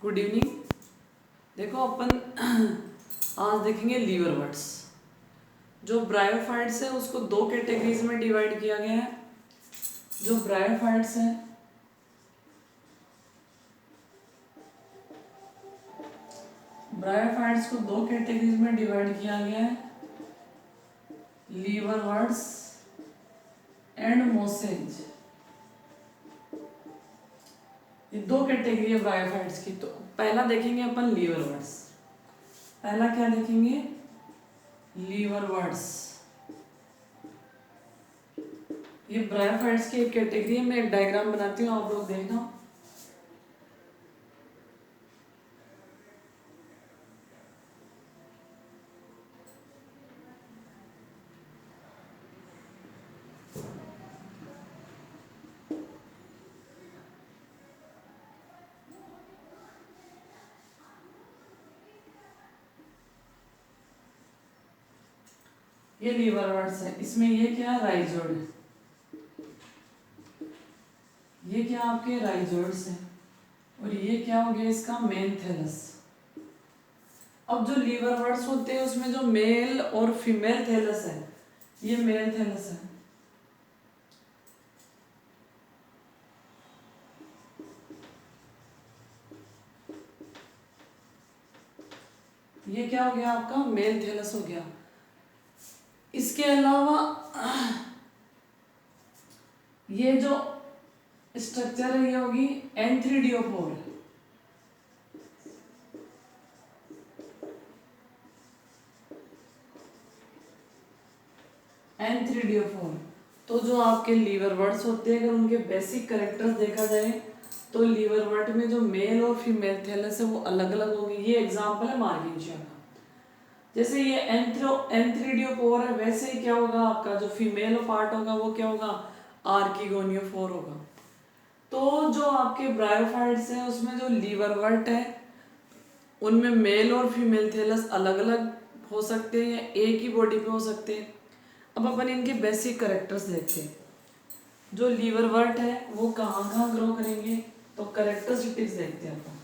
Good evening. देखो अपन आज देखेंगे लीवर वर्ड्स। जो ब्रायोफाइट्स है उसको दो कैटेगरीज में डिवाइड किया गया है। जो ब्रायोफाइट्स है ब्रायोफाइट्स को दो कैटेगरीज में डिवाइड किया गया है, लीवर वर्ड्स एंड मोसेज। ये दो कैटेगरी है ब्रायोफाइट्स की। तो पहला देखेंगे अपन लीवर वर्ड्स। पहला क्या देखेंगे? Liver words. ये ब्रायोफाइट्स की एक कैटेगरी है। मैं एक डायग्राम बनाती हूँ, आप लोग देखना। ये लीवर वर्ड्स है। इसमें ये क्या है? राइजोइड है। ये क्या आपके राइजोइड्स हैं और ये क्या हो गया इसका? Main thallus. अब जो लीवर वर्ड्स होते हैं उसमें जो मेल और फीमेल थैलस है, ये मेल थैलस है। ये क्या हो गया आपका? मेल थैलस हो गया। इसके अलावा ये जो स्ट्रक्चर है ये होगी N3DO4। N3DO4। तो जो आपके लीवर वर्ड्स होते हैं, अगर उनके बेसिक कैरेक्टर्स देखा जाए तो लीवर वर्ड में जो मेल और फीमेल थैलस है वो अलग अलग होंगे। ये एग्जांपल है मार्गिंशिया का। जैसे ये N3DO4 है, वैसे ही क्या होगा आपका जो फीमेल पार्ट होगा वो क्या होगा? आर्किगोनियोफोर होगा। तो जो आपके ब्रायोफाइट्स हैं उसमें जो लीवर वर्ट है उनमें मेल और फीमेल थैलस अलग अलग हो सकते हैं या एक ही बॉडी पे हो सकते हैं। अब अपन इनके बेसिक कैरेक्टर्स देखते हैं। जो लीवर वर्ट है वो कहाँ कहाँ ग्रो करेंगे, तो कैरेक्टरिस्टिक्स देखते हैं अपन।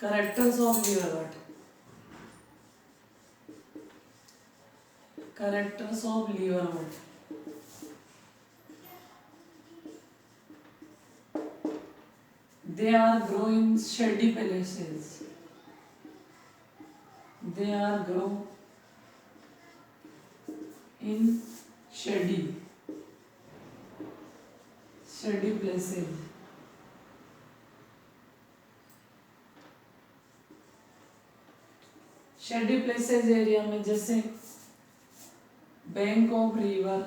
Characters of liverwort. Characters of liverwort. They are grow in shady places. They are grow in shady places. Shady places area में, जैसे bank of river,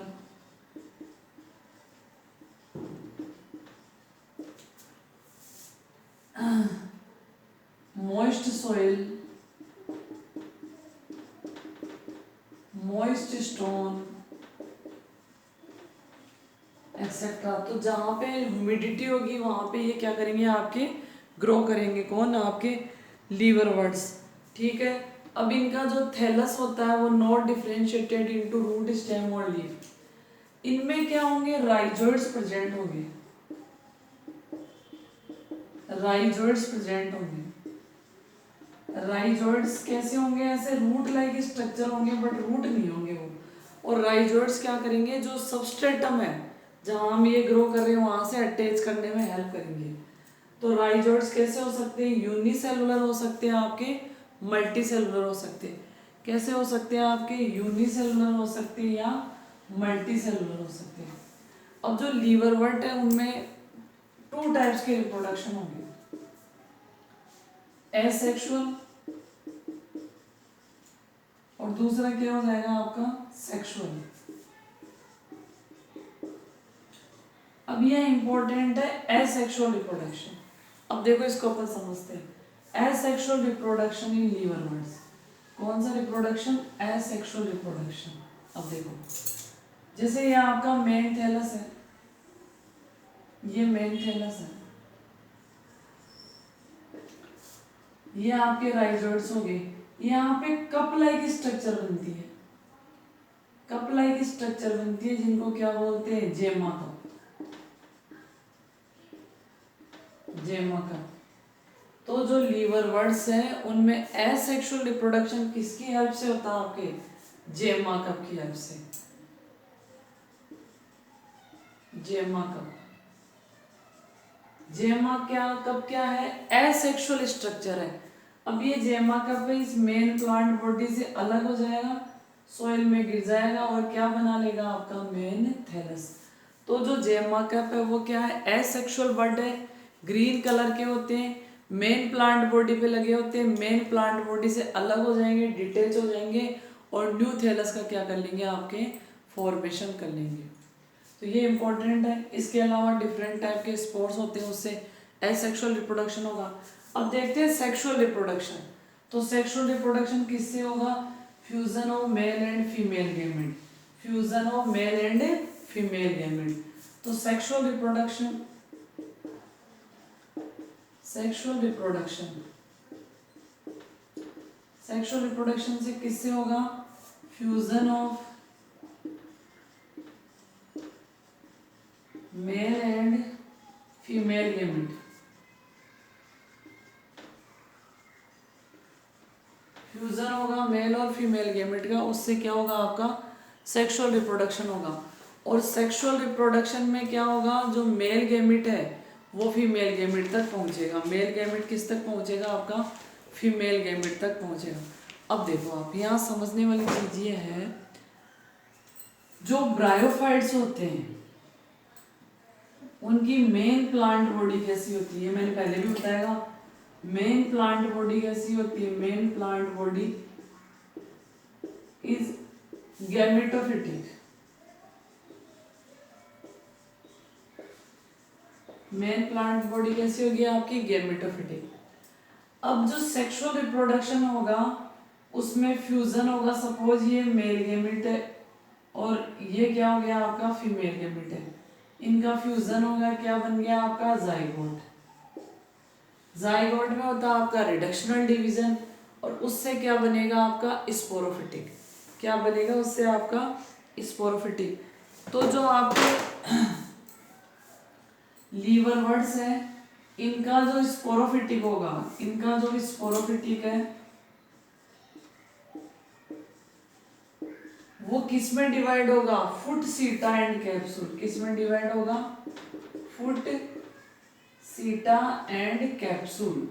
moist soil, moist stone etcetera. तो जहाँ पे humidity होगी वहाँ पे ये क्या करेंगे? आपके ग्रो करेंगे। कौन? आपके लीवर वर्ड्स। ठीक है। अब इनका जो थैलस होता है वो not differentiated into root, stem और लीफ। इनमें क्या होंगे? राइजोइड्स प्रेजेंट होंगे। राइजोइड्स प्रेजेंट होंगे। राइजोइड्स कैसे होंगे? ऐसे रूट लाइक स्ट्रक्चर होंगे बट रूट नहीं होंगे वो। और राइजोइड्स क्या करेंगे? जो सबस्ट्रेटम है जहाँ हम ये ग्रो कर रहे हैं वहां से अटैच करने में हेल्प करेंगे। तो राइजोइड्स कैसे हो सकते हैं? यूनिसेलुलर हो सकते हैं, आपके मल्टी सेलुलर हो सकते हैं। कैसे हो सकते हैं? आपके यूनिसेलुलर हो सकते हैं या मल्टी सेलुलर हो सकते हैं। अब जो लीवर वर्ट है उनमें टू टाइप्स के रिप्रोडक्शन होंगे, एसेक्सुअल और दूसरा क्या हो जाएगा आपका? सेक्सुअल। अब यह इंपॉर्टेंट है, एसेक्सुअल रिप्रोडक्शन। अब देखो इसको अपन समझते हैं। Asexual reproduction in liverworts. कौन सा रिप्रोडक्शन? Asexual reproduction. अब देखो, जैसे ये आपका मेन थैलस है, ये मेन थैलस है, ये आपके राइजोइड्स हो गए। यहाँ पे कप लाइक स्ट्रक्चर बनती है। कप लाइक स्ट्रक्चर बनती है जिनको क्या बोलते हैं, जेमा कप। जेमा कप। तो जो लीवर वर्ड्स है उनमें एसेक्सुअल रिप्रोडक्शन किसकी हेल्प से होता है, आपके जेमा कप की हेल्प से। जेमा कप। जेमा कप क्या है, एसेक्सुअल स्ट्रक्चर है। अब ये जेमा कप इस मेन प्लांट बॉडी से अलग हो जाएगा, सोइल में गिर जाएगा और क्या बना लेगा, आपका मेन थैलस। तो जो जेमा कप है वो क्या है, एसेक्सुअल बड है, ग्रीन कलर के होते हैं, मेन प्लांट बॉडी पे लगे होते हैं, मेन प्लांट बॉडी से अलग हो जाएंगे, डिटेच हो जाएंगे और न्यू थैलस का क्या कर लेंगे, आपके फॉर्मेशन कर लेंगे। तो ये इंपॉर्टेंट है। इसके अलावा डिफरेंट टाइप के स्पोर्स होते हैं, उससे एसेक्सुअल रिप्रोडक्शन होगा। अब देखते हैं सेक्सुअल रिप्रोडक्शन। तो सेक्सुअल रिप्रोडक्शन किससे होगा, fusion of male and female gamete. Fusion of male and female gamete. तो सेक्सुअल रिप्रोडक्शन से किससे होगा, fusion of male and female gamete. Fusion होगा मेल और फीमेल गैमेट का, उससे क्या होगा, आपका सेक्सुअल रिप्रोडक्शन होगा। और सेक्सुअल रिप्रोडक्शन में क्या होगा, जो मेल गैमेट है वो फीमेल गैमेट तक पहुंचेगा। मेल गैमेट किस तक पहुंचेगा, आपका फीमेल गैमेट तक पहुंचेगा। अब देखो आप यहाँ समझने वाली चीज ये है, जो ब्रायोफाइट्स होते हैं उनकी मेन प्लांट बॉडी कैसी होती है, मैंने पहले भी बताया। मेन प्लांट बॉडी कैसी होती है, main plant body is gametophytic. Main plant body कैसी होगी, आपकी गैमेटोफिटिक। अब जो सेक्सुअल रिप्रोडक्शन होगा उसमें फ्यूजन होगा, सपोज ये मेल गैमेट है और ये क्या हो गया, आपका फीमेल गैमेट है। इनका फ्यूजन होगा, क्या बन गया, आपका जाइगोट। जाइगोट में होता है आपका रिडक्शनल डिवीजन और उससे क्या बनेगा, आपका स्पोरोफिटिक। क्या बनेगा उससे, आपका स्पोरोफिटिक। तो जो आपके लीवर वर्ड्स है इनका जो स्पोरोफिटिक होगा, इनका जो स्पोरोफिटिक है वो किस में डिवाइड होगा, फुट, सीटा एंड कैप्सूल। किस में डिवाइड होगा, फुट, सीटा एंड कैप्सूल।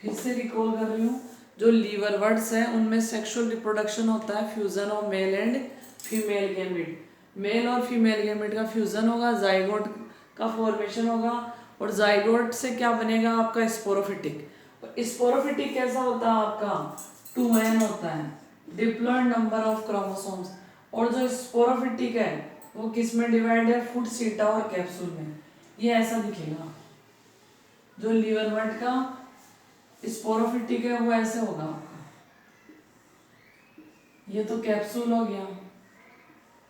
फिर से रिकॉल कर रही हूँ, जो लीवर वर्ड्स है उनमें सेक्सुअल रिप्रोडक्शन होता है, fusion of male and female gamete. Male और फीमेल गैमेट का फ्यूजन होगा, जाइगोट का फॉर्मेशन होगा और जाइगोट से क्या बनेगा, आपका स्पोरोफिटिक। स्पोरोफिटिक कैसा होता है, आपका 2n होता है, डिप्लॉयड नंबर ऑफ क्रोमोसोम्स। और जो स्पोरोफिटिक है वो किस में डिवाइड है, फुट, सीटा और कैप्सूल में। ये ऐसा दिखेगा, जो लीवर वर्ड का स्पोरोफिटिक है वो ऐसे होगा आपका। ये तो कैप्सूल हो गया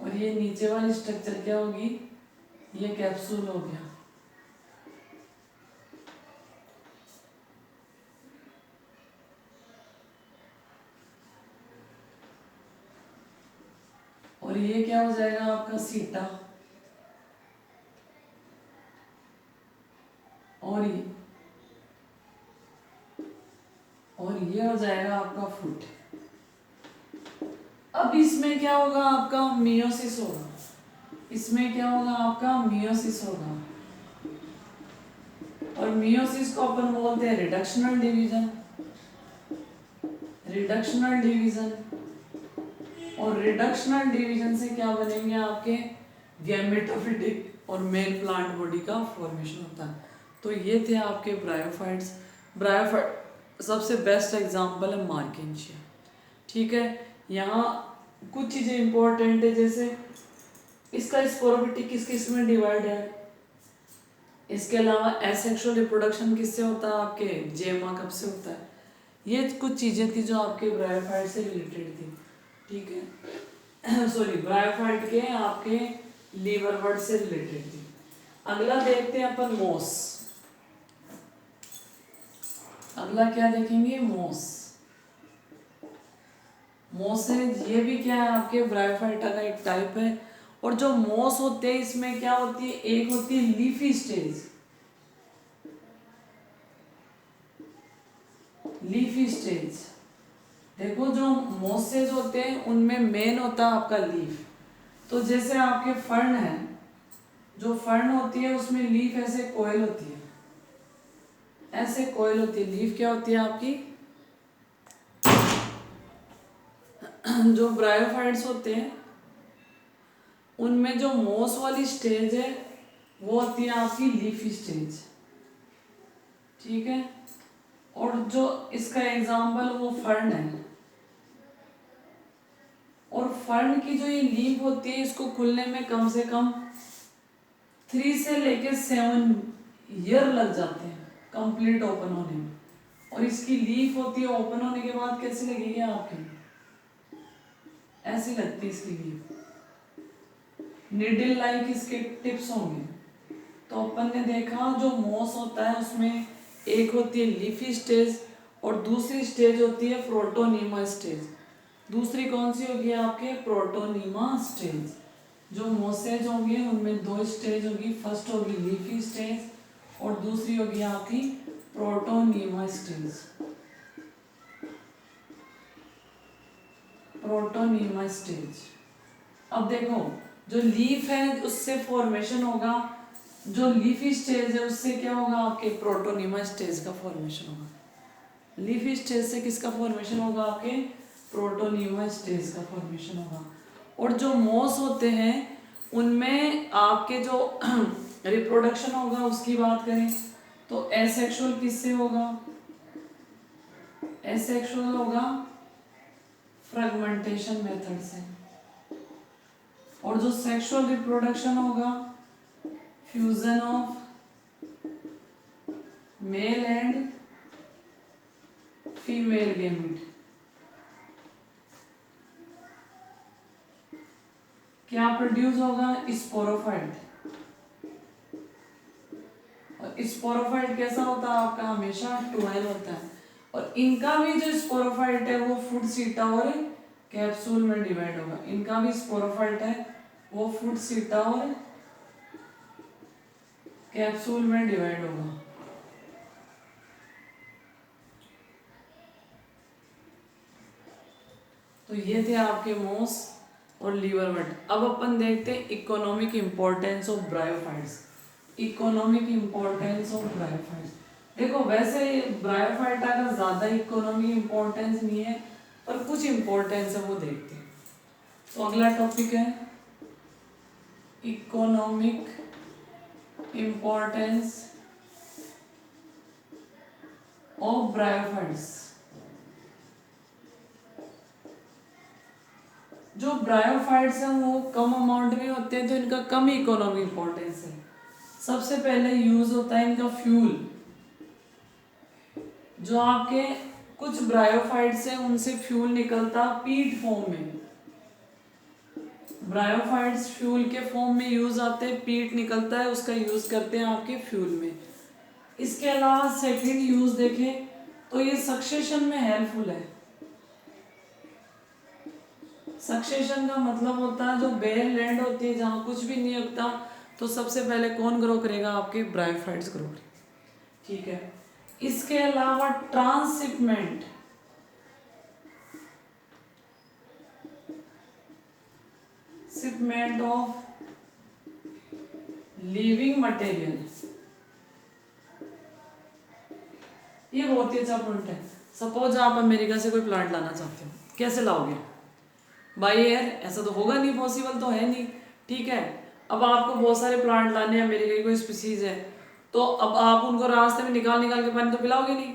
और ये नीचे वाली स्ट्रक्चर क्या होगी, ये कैप्सूल हो गया। और ये क्या हो जाएगा, आपका सीटा। और ये हो जाएगा आपका फुट। अब इसमें क्या होगा, आपका मियोसिस होगा। इसमें क्या होगा, आपका मियोसिस होगा। और मियोसिस को अपन बोलते हैं रिडक्शनल डिवीजन। Reductional division. और रिडक्शनल डिवीजन से क्या बनेंगे, आपके गैमेटोफिटिक और मेल प्लांट बॉडी का फॉर्मेशन होता है। तो ये थे आपके ब्रायोफाइट्स। ब्रायोफाइट सबसे बेस्ट एग्जांपल है मार्किंशिया। ठीक है, यहाँ कुछ चीजें इंपॉर्टेंट है, जैसे इसका स्पोरोफिटिक किस किस में डिवाइड है। इसके अलावा एसेक्सुअल रिप्रोडक्शन किससे होता है, आपके जेमा कब से होता है। ये कुछ चीजें थी जो आपके ब्रायोफाइट से रिलेटेड थी। ठीक है, सॉरी, ब्रायोफाइट के आपके लीवर वर्ड से रिलेटेड थी। अगला देखते हैं अपन मोस। अगला क्या देखेंगे, मोस। मोसेज ये भी क्या है आपके ब्रायोफाइटा का एक टाइप है। और जो मोस होते हैं इसमें क्या होती है, एक होती है लीफी स्टेज। लीफी स्टेज देखो, जो मोसेज होते हैं उनमें मेन होता है आपका लीफ। तो जैसे आपके फर्न है, जो फर्न होती है उसमें लीफ ऐसे कोयल होती है, ऐसे कोयल होती है। लीफ क्या होती है आपकी। जो ब्रायोफाइट्स होते हैं उनमें जो मोस वाली स्टेज है वो होती है आपकी लीफी स्टेज, ठीक है। और जो इसका एग्जाम्पल वो फर्न है। और फर्न की जो ये लीफ होती है इसको खुलने में कम से कम 3 से लेके 7 ईयर लग जाते हैं कंप्लीट ओपन होने में। और इसकी लीफ होती है ओपन होने के बाद कैसी लगेगी आपकी, ऐसी लगती है इसकी लीफ, निडल लाइक इसके टिप्स होंगे। तो अपन ने देखा जो मोस होता है उसमें एक होती है लीफी स्टेज और दूसरी स्टेज होती है प्रोटोनीमा स्टेज। दूसरी कौन सी होगी आपके, प्रोटोनीमा स्टेज। जो मोसेज होंगे उनमें 2 स्टेज होगी, फर्स्ट होगी लीफी स्टेज और दूसरी होगी आपकी प्रोटोनीमा स्टेज। Protonema stage. अब देखो जो लीफ है उससे फॉर्मेशन होगा, जो लीफी स्टेज है उससे क्या होगा आपके, प्रोटोनीमा स्टेज का फॉर्मेशन होगा। लीफी स्टेज से किसका फॉर्मेशन होगा आपके, प्रोटोनीमा स्टेज का फॉर्मेशन होगा। और जो मोस होते हैं उनमें आपके जो रिप्रोडक्शन होगा उसकी बात करें तो एसेक्सुअल किससे होगा, एसेक्सुअल होगा फ्रेगमेंटेशन मेथड से। और जो सेक्सुअल रिप्रोडक्शन होगा fusion of male and female gamete. क्या प्रोड्यूस होगा, स्पोरोफाइट। और स्पोरोफाइट कैसा होता है आपका, हमेशा 2N होता है। और इनका भी जो स्पोरोफाइट है वो फूड सीटा और कैप्सूल में डिवाइड होगा। इनका भी स्पोरोफाइट है वो फूड सीटा और कैप्सूल में डिवाइड होगा। तो ये थे आपके मोस और लीवरवर्ट। अब अपन देखते हैं economic importance of bryophytes. Economic importance of bryophytes, देखो वैसे ब्रायोफाइटा का ज्यादा इकोनॉमिक इंपॉर्टेंस नहीं है पर कुछ इंपॉर्टेंस है वो देखते हैं। तो अगला टॉपिक है इकोनॉमिक इंपॉर्टेंस ऑफ ब्रायोफाइट्स। जो ब्रायोफाइट्स हैं वो कम अमाउंट में होते हैं तो इनका कम इकोनॉमिक इंपॉर्टेंस है। सबसे पहले यूज होता है इनका फ्यूल। जो आपके कुछ ब्रायोफाइट्स हैं उनसे फ्यूल निकलता पीट फॉर्म में। ब्रायोफाइट्स फ्यूल के फॉर्म में यूज आते हैं, पीट निकलता है उसका यूज करते हैं आपके फ्यूल में। इसके अलावा सेकंड यूज देखें तो ये सक्सेशन में हेल्पफुल है। सक्सेशन का मतलब होता है जो बेयर लैंड होती है जहां कुछ भी नहीं उगता तो सबसे पहले कौन ग्रो करेगा, आपके ब्रायोफाइट्स ग्रो करेंगे, ठीक है। इसके अलावा transshipment, shipment of living material, ये बहुत ही अच्छा पॉइंट है। सपोज आप अमेरिका से कोई प्लांट लाना चाहते हो, कैसे लाओगे, बाई एयर, ऐसा तो होगा नहीं, पॉसिबल तो है नहीं, ठीक है। अब आपको बहुत सारे प्लांट लाने हैं, अमेरिका की कोई स्पीसीज है, तो अब आप उनको रास्ते में निकाल निकाल के पानी तो पिलाओगे नहीं।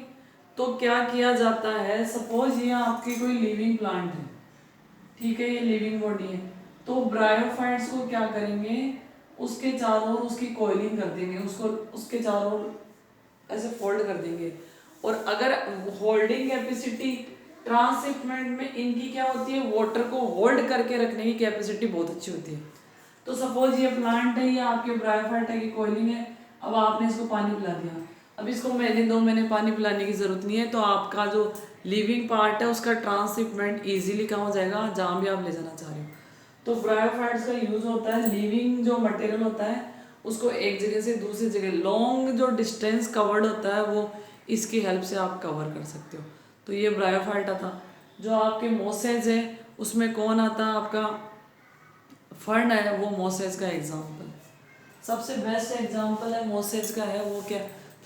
तो क्या किया जाता है, सपोज ये आपकी कोई लिविंग प्लांट है, ठीक है, ये लिविंग बॉडी है, तो ब्रायोफाइट्स को क्या करेंगे, उसके चारों ओर उसकी कॉइलिंग कर देंगे, उसको उसके चारों ओर ऐसे फोल्ड कर देंगे। और अगर होल्डिंग कैपेसिटी ट्रांसशिपमेंट में इनकी क्या होती है, वाटर को होल्ड करके रखने की कैपेसिटी बहुत अच्छी होती है। तो सपोज ये प्लांट है, ये आपके ब्रायोफाइट है की कॉइलिंग है, अब आपने इसको पानी पिला दिया, अब इसको महीने 2 महीने पानी पिलाने की जरूरत नहीं है, तो आपका जो लिविंग पार्ट है उसका ट्रांसशिपमेंट इजीली कहाँ हो जाएगा, जहाँ भी आप ले जाना चाह रहे हो। तो ब्रायोफाइट्स का यूज होता है, लिविंग जो मटेरियल होता है उसको एक जगह से दूसरी जगह, लॉन्ग जो डिस्टेंस कवर्ड होता है वो इसकी हेल्प से आप कवर कर सकते हो। तो ये ब्रायोफाइट आता। जो आपके मोसेज है उसमें कौन आता है आपका, फर्न है, वो मोसेज का एग्जाम्पल है। सबसे बेस्ट एग्जाम्पल है मोसेज का है वो क्या,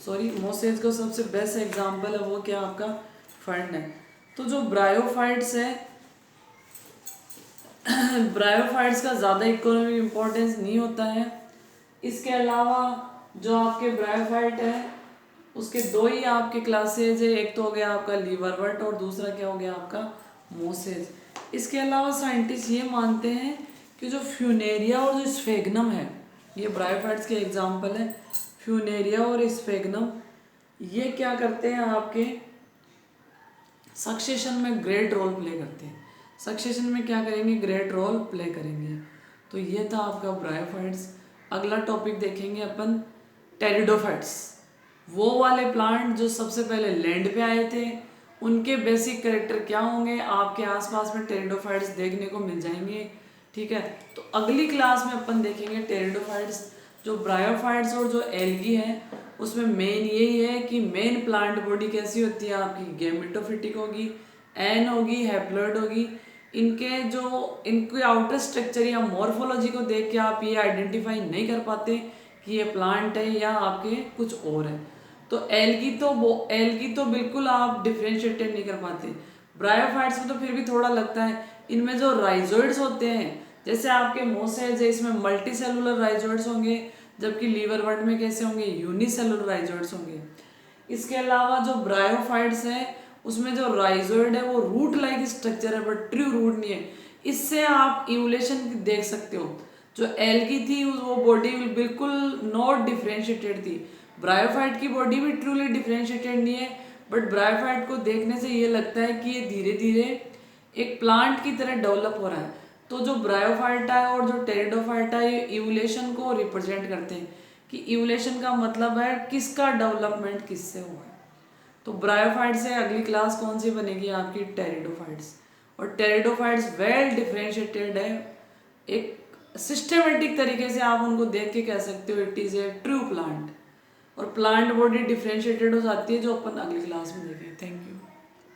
सॉरी मोसेज का सबसे बेस्ट एग्जाम्पल है वो क्या आपका फर्न है। तो जो ब्रायोफाइट्स है ब्रायोफाइट्स का ज़्यादा इकोनॉमिक इम्पोर्टेंस नहीं होता है। इसके अलावा जो आपके ब्रायोफाइट है उसके दो ही आपके क्लासेज है, एक तो हो गया आपका लीवरवर्ट और दूसरा क्या हो गया आपका मोसेज। इसके अलावा साइंटिस्ट ये मानते हैं कि जो फ्यूनेरिया और जो स्फेगनम है, ये ब्रायोफाइट्स के एग्जाम्पल है। फ्यूनेरिया और स्फेगनम ये क्या करते हैं आपके सक्सेशन में ग्रेट रोल प्ले करते हैं। सक्सेशन में क्या करेंगे, ग्रेट रोल प्ले करेंगे। तो ये था आपका ब्रायोफाइट्स। अगला टॉपिक देखेंगे अपन टेरिडोफाइट्स, वो वाले प्लांट जो सबसे पहले लैंड पे आए थे, उनके बेसिक कैरेक्टर क्या होंगे, आपके आसपास में टेरिडोफाइट्स देखने को मिल जाएंगे। ठीक है, तो अगली क्लास में अपन देखेंगे टेरिडोफाइट्स। जो ब्रायोफाइट्स और जो एल्गी है उसमें मेन यही है कि मेन प्लांट बॉडी कैसी होती है आपकी, गैमेटोफिटिक होगी, एन होगी, हैप्लॉइड होगी। इनके आउटर स्ट्रक्चर या मॉर्फोलॉजी को देख के आप ये आइडेंटिफाई नहीं कर पाते कि ये प्लांट है या आपके कुछ और है। तो एल्गी तो बिल्कुल आप डिफ्रेंशिएटेड नहीं कर पाते। ब्रायोफाइट्स में तो फिर भी थोड़ा लगता है। इनमें जो राइजोइड्स होते हैं, जैसे आपके मोसेज है इसमें मल्टी सेलुलर राइजोइड्स होंगे, जबकि लीवरवर्ट में कैसे होंगे, यूनिसेलुलर राइजोइड्स होंगे। इसके अलावा जो ब्रायोफाइट्स है उसमें जो राइजोइड है वो रूट लाइक स्ट्रक्चर है बट ट्रू रूट नहीं है। इससे आप इवोल्यूशन देख सकते हो। जो एल्गी थी वो बॉडी बिल्कुल नॉट डिफ्रेंशिएटेड थी। ब्रायोफाइट की बॉडी भी ट्रूली डिफ्रेंशिएटेड नहीं है, बट ब्रायोफाइट को देखने से ये लगता है कि ये धीरे धीरे एक प्लांट की तरह डेवलप हो रहा है। तो जो ब्रायोफाइटा है और जो टेरिडोफाइटा है ये इवोल्यूशन को रिप्रेजेंट करते हैं कि इवोल्यूशन का मतलब है किसका डेवलपमेंट किससे हुआ है। तो ब्रायोफाइट से अगली क्लास कौन सी बनेगी आपकी, टेरिडोफाइट्स। और टेरिडोफाइट्स वेल डिफ्रेंशिएटेड है, एक सिस्टमेटिक तरीके से आप उनको देख के कह सकते हो it is a true plant. और प्लांट बॉडी डिफ्रेंशिएटेड हो जाती है जो अपन अगली क्लास में देखें। Thank you.